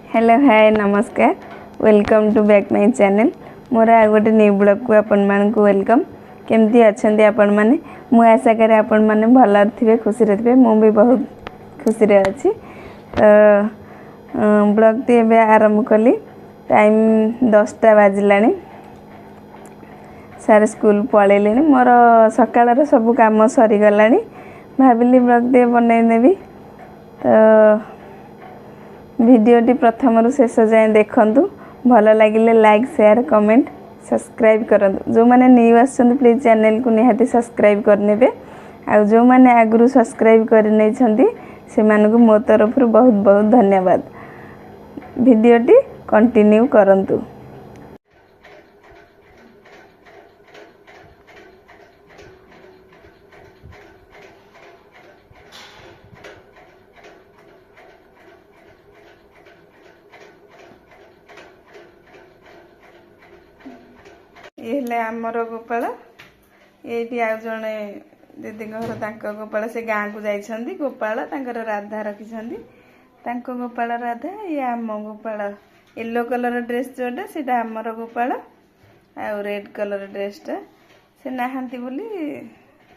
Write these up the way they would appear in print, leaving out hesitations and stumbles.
Hello hi नमस्कार welcome to back my channel मोर आ गोटे न्यू ब्लॉग को आपण मान को वेलकम केमती अच्छे आपण मैंने मु आशा करे आपण मैंने भल थे खुशी थे मु भी बहुत खुशी रे अच्छी तो ब्लॉग टी एबे आरंभ कली टाइम 10टा बाजिला सारे स्कूल पलैले मोर सकाळ सब काम सरी गला भाविली ब्लॉग टी बनईनेबी तो भिडियोटी प्रथम रु शेष जाए देखंतु भल लगिले लाइक शेयर कमेंट सब्सक्राइब करंतु जो माने न्यू आछन प्लीज चैनल को निहाती सब्सक्राइब करनेबे आ जो माने आगु सब्सक्राइब कर नै छंती से मानको मो तरफ बहुत बहुत धन्यवाद भिडियोटी कंटिन्यू करंतु। ये आमर गोपाल ये आ जड़े दीदी घर गोपाल से गाँव को जाइछंदी गोपाल तांकर राधा रखिछंदी तांको गोपाल राधा ये आम गोपाल येलो कलर ड्रेस जोटा सेटा आमर गोपाल आ रेड कलर ड्रेसटा से नाहांती बोली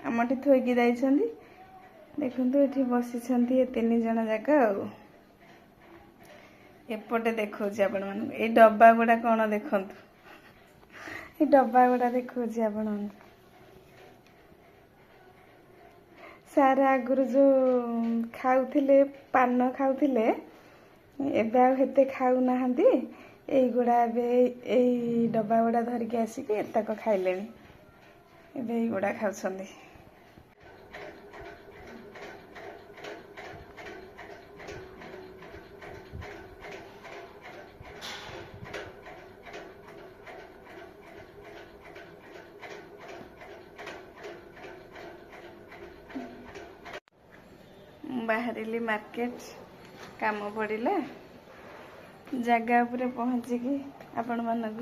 आमठी थोइकी जाइछंदी देखंतु एठी बसिछंती ए तीन जण जाका एपटे देखौछि आपण मान ए डब्बा गुडा कोन देखंतु ये डब्बा गुड़ा देखो आपण सारे आगुरी जो खाऊले पान खाऊले एबे खाऊ ना गुड़ा डब्बा गुड़ा धरिकी आसिक एतक खाइले गुड़ा खाऊ बाहरी मार्केट काम पड़ा जगह पर पहुँचिकी आपण मानक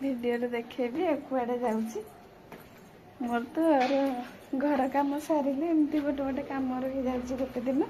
वीडियो देखेबी कुआडे जाऊँगी मोर तो घर काम सारे एमती गोटे गोटे कम रही जाऊँगी गोटे दिन